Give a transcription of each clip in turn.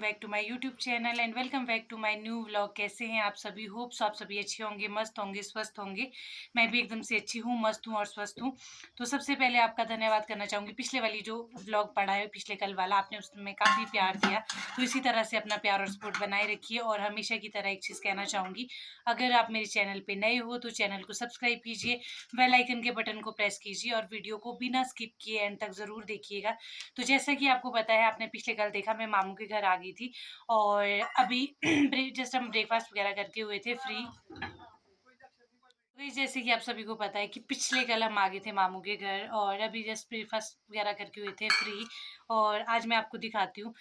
Back to my YouTube channel and welcome back to my new vlog. कैसे हैं आप सभी? होप्स आप सभी अच्छे होंगे, मस्त होंगे, स्वस्थ होंगे। मैं भी एकदम से अच्छी हूँ, मस्त हूँ और स्वस्थ हूँ। तो सबसे पहले आपका धन्यवाद करना चाहूँगी। पिछले वाली जो व्लॉग पड़ा है, पिछले कल वाला, आपने उसमें काफ़ी प्यार दिया। तो इसी तरह से अपना प्यार और सपोर्ट बनाए रखिए। और हमेशा की तरह एक चीज़ कहना चाहूँगी, अगर आप मेरे चैनल पर नए हो तो चैनल को सब्सक्राइब कीजिए, बेल आइकन के बटन को प्रेस कीजिए और वीडियो को बिना स्किप किए एंड तक ज़रूर देखिएगा। तो जैसा कि आपको पता है, आपने पिछले कल देखा, मैं मामू के घर आ गई थी और अभी जस्ट हम ब्रेकफास्ट वगैरह करके हुए थे फ्री। जैसे कि आप सभी को पता है कि पिछले कल हम आ गए थे मामू के घर और अभी जस्ट ब्रेकफास्ट वगैरह करके हुए थे फ्री। और आज मैं आपको दिखाती हूँ।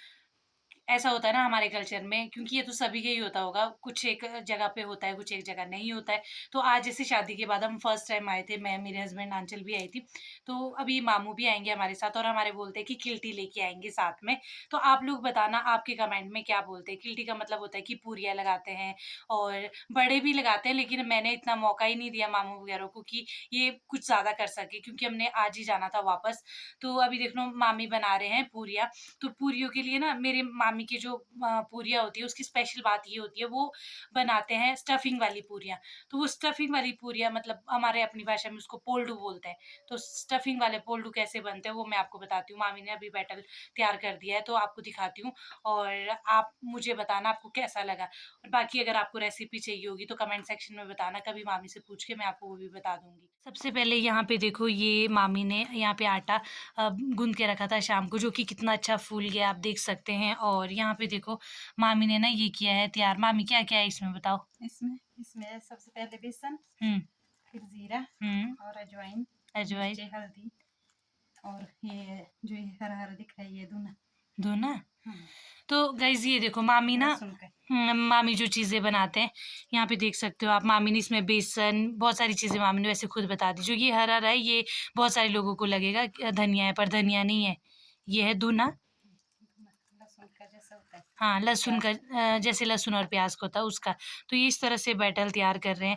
ऐसा होता है ना हमारे कल्चर में, क्योंकि ये तो सभी के ही होता होगा, कुछ एक जगह पे होता है, कुछ एक जगह नहीं होता है। तो आज जैसे शादी के बाद हम फर्स्ट टाइम आए थे, मैं, मेरे हस्बैंड, आंचल भी आई थी। तो अभी मामू भी आएंगे हमारे साथ और हमारे बोलते हैं कि किल्टी लेके आएंगे साथ में। तो आप लोग बताना आपके कमेंट में क्या बोलते हैं। किल्टी का मतलब होता है कि पूरियाँ लगाते हैं और बड़े भी लगाते हैं, लेकिन मैंने इतना मौका ही नहीं दिया मामू वगैरह को कि ये कुछ ज़्यादा कर सके, क्योंकि हमने आज ही जाना था वापस। तो अभी देख लो मामी बना रहे हैं पूरियाँ। तो पूरियों के लिए ना, मेरे मामी की जो पूरियाँ होती है, उसकी स्पेशल बात ये होती है, वो बनाते हैं स्टफिंग वाली पूरियाँ। तो वो स्टफिंग वाली पूरियाँ, मतलब हमारे अपनी भाषा में उसको पोल्डू बोलते हैं। तो स्टफिंग वाले पोल्डू कैसे बनते हैं वो मैं आपको बताती हूँ। मामी ने अभी बैटर तैयार कर दिया है, तो आपको दिखाती हूँ और आप मुझे बताना आपको कैसा लगा। और बाकी अगर आपको रेसिपी चाहिए होगी तो कमेंट सेक्शन में बताना, कभी मामी से पूछ के मैं आपको वो भी बता दूँगी। सबसे पहले यहाँ पे देखो, ये मामी ने यहाँ पे आटा गूँध के रखा था शाम को, जो कि कितना अच्छा फूल गया आप देख सकते हैं। और यहाँ पे देखो मामी ने ना ये किया है तैयार। मामी क्या-क्या है इसमें बताओ? इसमें इसमें सबसे पहले बेसन, हुँ, फिर जीरा हुँ, और अजवाइन, अजवाइन, मिर्ची, हल्दी और ये जो ये हरा-हरा दिख रहा है ये धुना। धुना। हाँ, तो गाइज़ ये देखो मामी ना, लहसुन का। मामी जो चीज़ें बनाते हैं, यहाँ पे देख सकते हो आप। मामी ने इसमें बेसन, बहुत सारी चीज़ें मामी ने वैसे खुद बता दी। जो ये हरा-हरा है, ये बहुत सारे लोगों को लगेगा धनिया है, पर धनिया नहीं है, ये है धुना। धुना लहसुन का जैसा होता है, हाँ, लहसुन प्याज का, का। जैसे लहसुन और प्याज़ का होता है उसका। तो ये इस तरह से बैटर तैयार कर रहे हैं।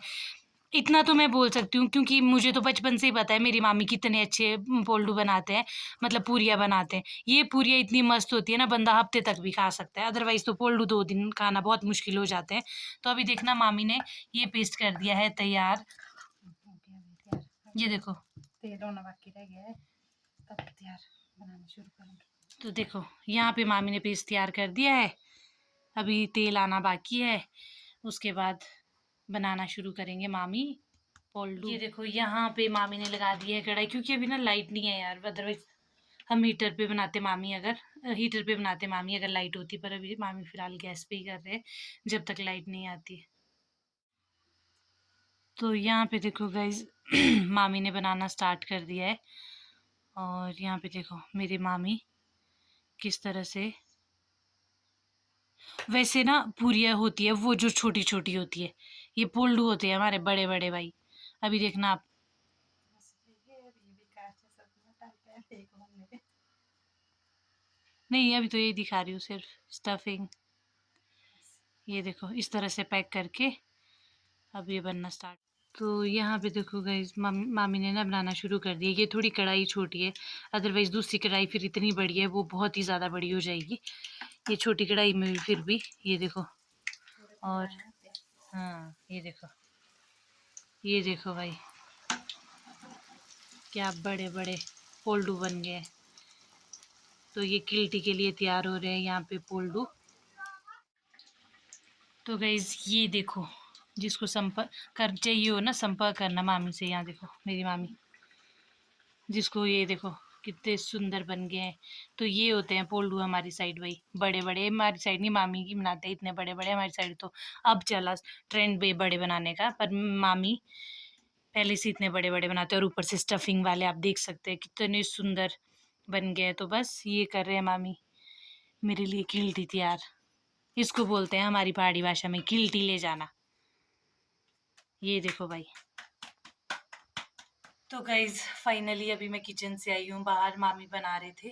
इतना तो मैं बोल सकती हूँ, क्योंकि मुझे तो बचपन से ही पता है मेरी मामी कितने अच्छे पोल्डू बनाते हैं, मतलब पूरियाँ बनाते हैं। ये पूरियाँ इतनी मस्त होती है ना, बंदा हफ्ते तक भी खा सकता है, अदरवाइज़ तो पोल्डू 2 दिन खाना बहुत मुश्किल हो जाते हैं। तो अभी देखना मामी ने ये पेस्ट कर दिया है तैयार। हो गया अभी तैयार। अब ये ये देखो, तेल होना बाकी रह गया है, तब तैयार बनाना शुरू करेंगे। तो देखो यहाँ पे मामी ने पेस्ट तैयार कर दिया है। अभी तेल आना बाकी है, उसके बाद बनाना शुरू करेंगे मामी पोल्डू। ये देखो यहाँ पे मामी ने लगा दी है कढ़ाई, क्योंकि अभी ना लाइट नहीं है यार, अदरवाइज हम हीटर पे बनाते मामी, अगर हीटर पे बनाते मामी अगर लाइट होती। पर अभी मामी फिलहाल गैस पे ही कर रहे हैं जब तक लाइट नहीं आती। तो यहाँ पे देखो गाइज मामी ने बनाना स्टार्ट कर दिया है। और यहाँ पे देखो मेरी मामी किस तरह से, वैसे ना पूरियाँ होती है वो जो छोटी छोटी होती है, ये पोल्डू होते हैं हमारे बड़े बड़े भाई। अभी देखना आप। बस ये है, अभी ये भी काट सब में डालते हैं एक बनने पे। नहीं, अभी तो यही दिखा रही हूँ सिर्फ स्टफिंग। बस ये देखो इस तरह से पैक करके अब ये बनना स्टार्ट। तो यहाँ पे देखो गाइस मामी ने ना बनाना शुरू कर दिया। ये थोड़ी कढ़ाई छोटी है, अदरवाइज दूसरी कढ़ाई फिर इतनी बड़ी है, वो बहुत ही ज़्यादा बड़ी हो जाएगी। ये छोटी कढ़ाई में भी फिर भी ये देखो। थोड़े तो और बनाने होते हैं। हाँ, ये देखो भाई, क्या बड़े बड़े पोल्डू बन गए हैं। तो ये किल्टी के लिए तैयार हो रहे हैं यहाँ पे पोल्डू। तो गाइज ये देखो, जिसको संपर्क कर चाहिए हो ना, संपर्क करना मामी से। यहाँ देखो मेरी मामी, जिसको ये देखो कितने सुंदर बन गए हैं। तो ये होते हैं पोल्डू हमारी साइड भाई, बड़े बड़े। हमारी साइड नहीं, मामी की बनाते हैं इतने बड़े बड़े। हमारी साइड तो अब चला ट्रेंड बे बड़े बनाने का, पर मामी पहले से इतने बड़े बड़े बनाते हैं। और ऊपर से स्टफिंग वाले आप देख सकते हैं कितने सुंदर बन गए। तो बस ये कर रहे हैं मामी मेरे लिए किल्टी तैयार। इसको बोलते हैं हमारी पहाड़ी भाषा में किल्टी ले जाना। ये देखो भाई। तो गाइज फाइनली अभी मैं किचन से आई हूँ बाहर। मामी बना रहे थे,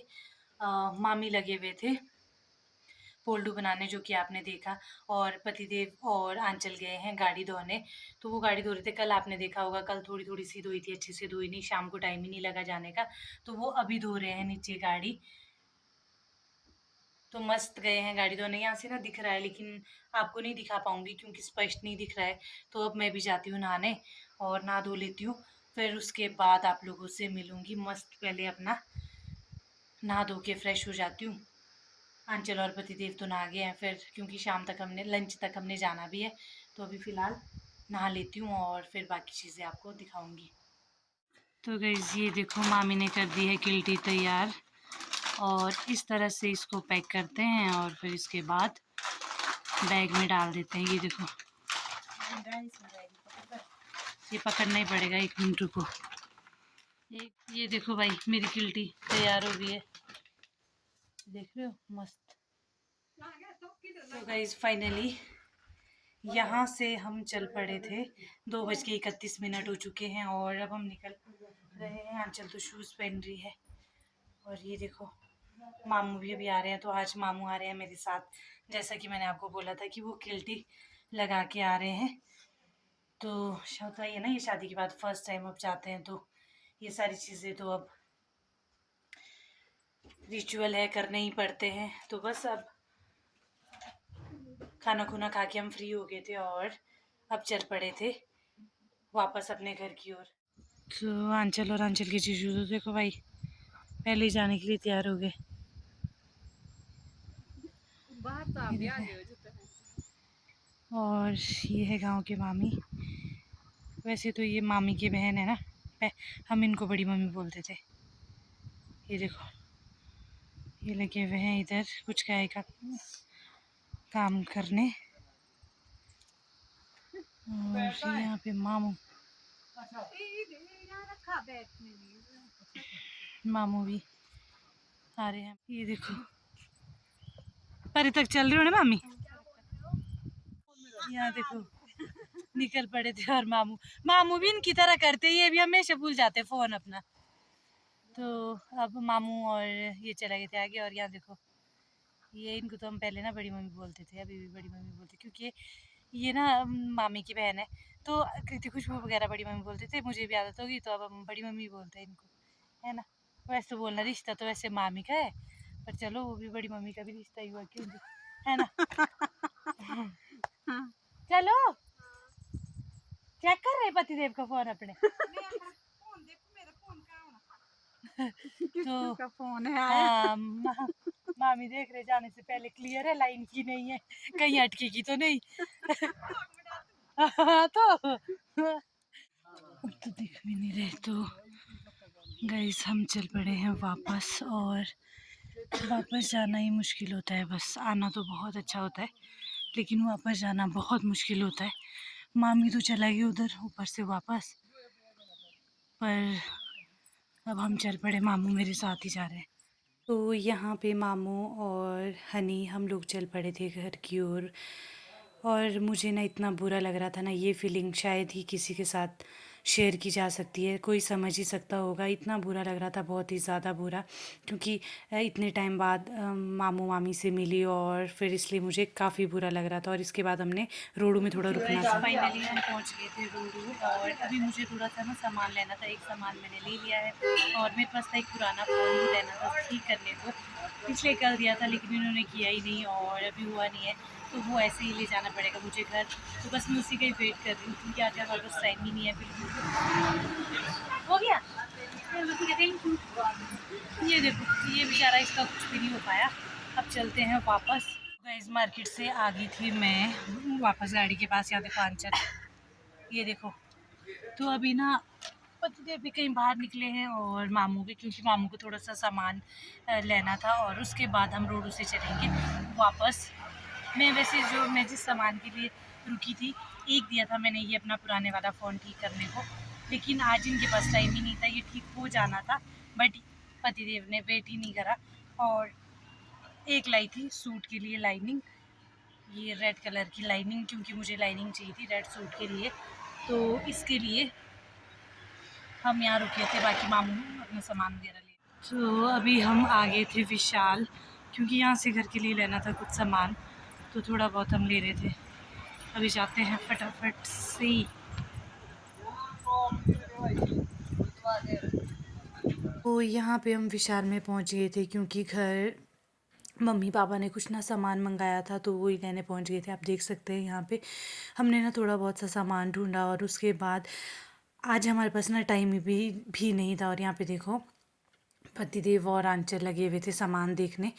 मामी लगे हुए थे पोल्डू बनाने, जो कि आपने देखा। और पतिदेव और आंचल गए हैं गाड़ी धोने। तो वो गाड़ी धो रहे थे, कल आपने देखा होगा, कल थोड़ी थोड़ी सी धोई थी, अच्छे से धोई नहीं, शाम को टाइम ही नहीं लगा जाने का। तो वो अभी धो रहे हैं नीचे गाड़ी। तो मस्त गए हैं गाड़ी धोने। यहाँ से ना दिख रहा है लेकिन आपको नहीं दिखा पाऊंगी क्योंकि स्पष्ट नहीं दिख रहा है। तो अब मैं भी जाती हूँ नहाने और नहा धो लेती हूँ, फिर उसके बाद आप लोगों से मिलूंगी। मस्त पहले अपना नहा धो के फ्रेश हो जाती हूँ। आंचल और पतिदेव तो नहा गए हैं, फिर क्योंकि शाम तक हमने लंच तक हमने जाना भी है, तो अभी फ़िलहाल नहा लेती हूँ और फिर बाकी चीज़ें आपको दिखाऊंगी। तो गाइस ये देखो मामी ने कर दी है किल्टी तैयार और इस तरह से इसको पैक करते हैं और फिर इसके बाद बैग में डाल देते हैं। ये देखो ये पकड़ना ही पड़ेगा, 1 मिनट रुको। ये देखो भाई मेरी किल्टी तैयार हो गई है, देख रहे हो मस्त। तो गाइस फाइनली यहाँ से हम चल पड़े थे, 2:31 हो चुके हैं और अब हम निकल रहे हैं। आंचल तो शूज़ पहन रही है और ये देखो मामू भी अभी आ रहे हैं। तो आज मामू आ रहे हैं मेरे साथ, जैसा कि मैंने आपको बोला था कि वो किल्टी लगा के आ रहे हैं। तो होता ही है ना, ये शादी के बाद फर्स्ट टाइम अब जाते हैं तो ये सारी चीज़ें तो अब रिचुअल है, करने ही पड़ते हैं। तो बस अब खाना खुना खा के हम फ्री हो गए थे और अब चल पड़े थे वापस अपने घर की ओर। तो आंचल और आंचल की जीजू तो देखो भाई पहले ही जाने के लिए तैयार हो गए। और ये है गांव के मामी। वैसे तो ये मामी की बहन है ना, हम इनको बड़ी मम्मी बोलते थे। ये देखो ये लगे हुए हैं इधर कुछ गाय का काम करने। और यहाँ पे मामू मामू भी आ रहे हैं। ये देखो परे तक चल रही हो ना मामी, यहाँ देखो निकल पड़े थे। और मामू मामू भी इनकी तरह करते, ये भी हमेशा भूल जाते फ़ोन अपना। तो अब मामू और ये चले गए थे आगे। और यहाँ देखो ये इनको तो हम पहले ना बड़ी मम्मी बोलते थे, अभी भी बड़ी मम्मी बोलते क्योंकि ये ना मामी की बहन है। तो कृति खुशबू वगैरह बड़ी मम्मी बोलते थे, मुझे भी आदत होगी तो अब हम बड़ी मम्मी बोलते हैं इनको, है ना। वैसे तो बोलना रिश्ता तो वैसे मामी का है, पर चलो वो भी बड़ी मम्मी का भी रिश्ता ही हुआ क्यों, है ना। चलो चेक कर रहे पतिदेव का फोन अपने। तो का फोन है हाँ मामी देख रहे जाने से पहले क्लियर है लाइन की नहीं है, कहीं अटकेगी तो नहीं। हाँ तो दिख भी नहीं रहे। तो गाइस हम चल पड़े हैं वापस और वापस जाना ही मुश्किल होता है। बस आना तो बहुत अच्छा होता है लेकिन वापस जाना बहुत मुश्किल होता है। मामी तो चला गई उधर ऊपर से वापस, पर अब हम चल पड़े, मामू मेरे साथ ही जा रहे हैं। तो यहाँ पे मामू और हनी हम लोग चल पड़े थे घर की ओर। और मुझे ना इतना बुरा लग रहा था ना, ये फीलिंग शायद ही किसी के साथ शेयर की जा सकती है, कोई समझ ही सकता होगा। इतना बुरा लग रहा था, बहुत ही ज़्यादा बुरा, क्योंकि इतने टाइम बाद मामू मामी से मिली और फिर इसलिए मुझे काफ़ी बुरा लग रहा था। और इसके बाद हमने रोडू में थोड़ा रुकना था। फाइनली हम पहुँच गए थे रोडू और अभी मुझे थोड़ा सा ना सामान लेना था। एक सामान मैंने ले लिया है और मेरे पास था एक पुराना फ़ोन भी लेना था ठीक करने को, पिछले कल दिया था लेकिन इन्होंने किया ही नहीं और अभी हुआ नहीं है। तो वो ऐसे ही ले जाना पड़ेगा मुझे घर। तो बस मैं उसी का ही वेट कर रही हूँ क्योंकि आज हमारे पास टाइम ही नहीं है बिल्कुल। हो गया थैंक यू। ये देखो ये बेचारा इसका कुछ भी नहीं हो पाया। अब चलते हैं वापस। गाइस मार्केट से आ गई थी मैं वापस गाड़ी के पास। यहाँ देखो आंचल, ये देखो। तो अभी ना पतिदेव भी कहीं बाहर निकले हैं और मामू भी, क्योंकि मामू को थोड़ा सा सामान लेना था और उसके बाद हम रोडू से चलेंगे वापस। मैं जिस सामान के लिए रुकी थी, एक दिया था मैंने ये अपना पुराने वाला फ़ोन ठीक करने को, लेकिन आज इनके पास टाइम ही नहीं था, ये ठीक हो जाना था बट पतिदेव ने वेट ही नहीं करा। और एक लाई थी सूट के लिए लाइनिंग, ये रेड कलर की लाइनिंग, क्योंकि मुझे लाइनिंग चाहिए थी रेड सूट के लिए, तो इसके लिए हम यहाँ रुके थे। बाकी मामू अपना सामान वगैरह ले। तो अभी हम आ गए थे विशाल, क्योंकि यहाँ से घर के लिए लेना था कुछ सामान, तो थोड़ा बहुत हम ले रहे थे। अभी जाते हैं फटाफट से। तो यहाँ पे हम विशाल में पहुँच गए थे क्योंकि घर मम्मी पापा ने कुछ ना सामान मंगाया था तो वही लेने पहुंच गए थे। आप देख सकते हैं यहाँ पे हमने ना थोड़ा बहुत सा सामान ढूंढा और उसके बाद आज हमारे पास ना टाइम भी नहीं था। और यहाँ पे देखो पतिदेव और आंचल लगे हुए थे सामान देखने।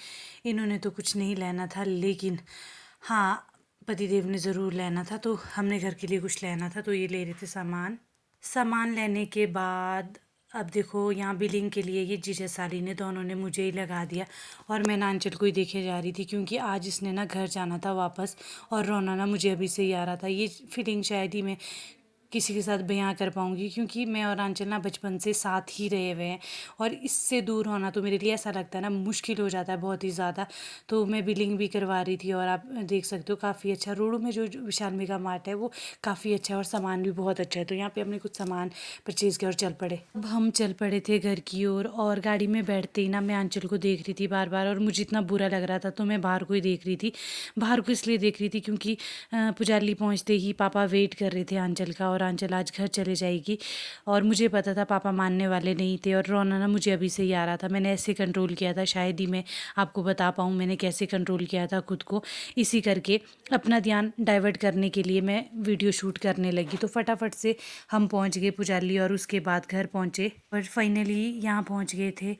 इन्होंने तो कुछ नहीं लेना था, लेकिन हाँ पतिदेव ने ज़रूर लेना था, तो हमने घर के लिए कुछ लेना था तो ये ले रहे थे सामान। सामान लेने के बाद अब देखो यहाँ बिलिंग के लिए ये जीजा साली ने दोनों ने मुझे ही लगा दिया और मैं ना आंचल को ही देखे जा रही थी, क्योंकि आज इसने ना घर जाना था वापस और रोना ना मुझे अभी से ही आ रहा था। ये फीलिंग शायद ही मैं किसी के साथ बयां कर पाऊँगी, क्योंकि मैं और आंचल ना बचपन से साथ ही रहे हुए हैं और इससे दूर होना तो मेरे लिए ऐसा लगता है ना मुश्किल हो जाता है बहुत ही ज़्यादा। तो मैं बिलिंग भी करवा रही थी और आप देख सकते हो काफ़ी अच्छा रोडो में जो विशाल मेगा मार्ट है वो काफ़ी अच्छा है और सामान भी बहुत अच्छा है। तो यहाँ पे हमने कुछ सामान परचेज़ किया और चल पड़े। अब हम चल पड़े थे घर की ओर और गाड़ी में बैठते ही ना मैं आंचल को देख रही थी बार बार और मुझे इतना बुरा लग रहा था, तो मैं बाहर को ही देख रही थी। बाहर को इसलिए देख रही थी क्योंकि पुजाली पहुँचते ही पापा वेट कर रहे थे आंचल का और आंचल आज घर चले जाएगी और मुझे पता था पापा मानने वाले नहीं थे। और रोना ना मुझे अभी से ही आ रहा था। मैंने ऐसे कंट्रोल किया था, शायद ही मैं आपको बता पाऊँ मैंने कैसे कंट्रोल किया था खुद को। इसी करके अपना ध्यान डाइवर्ट करने के लिए मैं वीडियो शूट करने लगी। तो फटाफट से हम पहुंच गए पुजाली और उसके बाद घर पहुंचे और फाइनली यहाँ पहुंच गए थे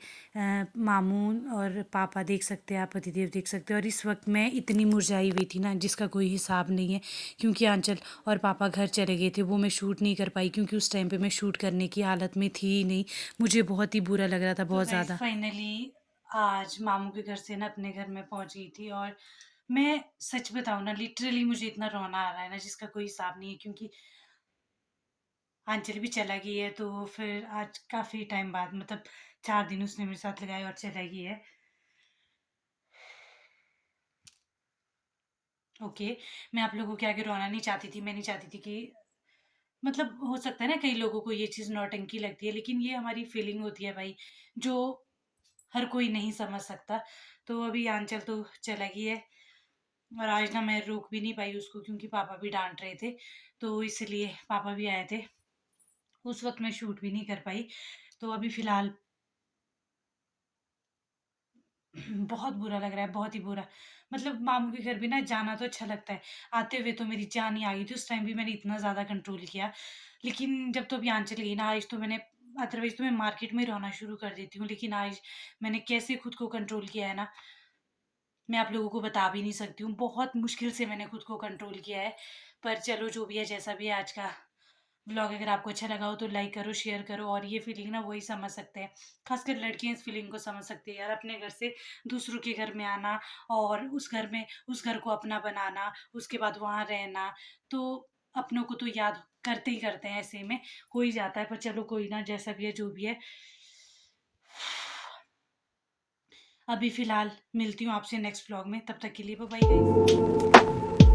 मामू और पापा देख सकते हैं आप, पतिदेव देख सकते हैं। और इस वक्त मैं इतनी मुरझाई हुई थी ना जिसका कोई हिसाब नहीं है, क्योंकि आंचल और पापा घर चले गए थे। वो मैं शूट नहीं कर पाई क्योंकि उस टाइम पे मैं शूट करने की हालत में थी ही नहीं। मुझे बहुत ही बुरा लग रहा था, बहुत ज़्यादा। फाइनली आज मामू के घर से ना अपने घर में पहुंच गई थी और मैं सच बताऊं ना लिटरली मुझे इतना रोना आ रहा है ना जिसका कोई हिसाब नहीं है, क्योंकि आंचल भी चला गई है। तो फिर आज काफ़ी टाइम बाद मतलब 4 दिन उसने मेरे साथ लगाए और चला गई है। ओके, मैं आप लोगों के आगे रोना नहीं चाहती थी। मैं नहीं चाहती थी कि मतलब हो सकता है ना कई लोगों को ये चीज़ नौटंकी लगती है, लेकिन ये हमारी फीलिंग होती है भाई, जो हर कोई नहीं समझ सकता। तो अभी आंचल तो चला गई है और आज ना मैं रोक भी नहीं पाई उसको, क्योंकि पापा भी डांट रहे थे, तो इसलिए पापा भी आए थे। उस वक्त मैं शूट भी नहीं कर पाई। तो अभी फ़िलहाल बहुत बुरा लग रहा है, बहुत ही बुरा। मतलब मामू के घर भी ना जाना तो अच्छा लगता है, आते हुए तो मेरी जान ही आ गई थी। उस टाइम भी मैंने इतना ज़्यादा कंट्रोल किया, लेकिन जब तो अभी आंचल गई ना आज तो मैंने अदरवाइज़ तो मैं मार्केट में ही रोना शुरू कर देती हूँ, लेकिन आज मैंने कैसे खुद को कंट्रोल किया है ना, मैं आप लोगों को बता भी नहीं सकती हूँ। बहुत मुश्किल से मैंने खुद को कंट्रोल किया है। पर चलो जो भी है, जैसा भी है आज का व्लॉग अगर आपको अच्छा लगा हो तो लाइक करो, शेयर करो। और ये फीलिंग ना वही समझ सकते हैं, खासकर लड़कियां इस फीलिंग को समझ सकती है यार। अपने घर से दूसरों के घर में आना और उस घर में उस घर को अपना बनाना, उसके बाद वहाँ रहना, तो अपनों को तो याद करते ही करते हैं, ऐसे में हो ही जाता है। पर चलो कोई ना, जैसा भी है जो भी है। अभी फ़िलहाल मिलती हूँ आपसे नेक्स्ट व्लॉग में, तब तक के लिए बाय बाय गाइस।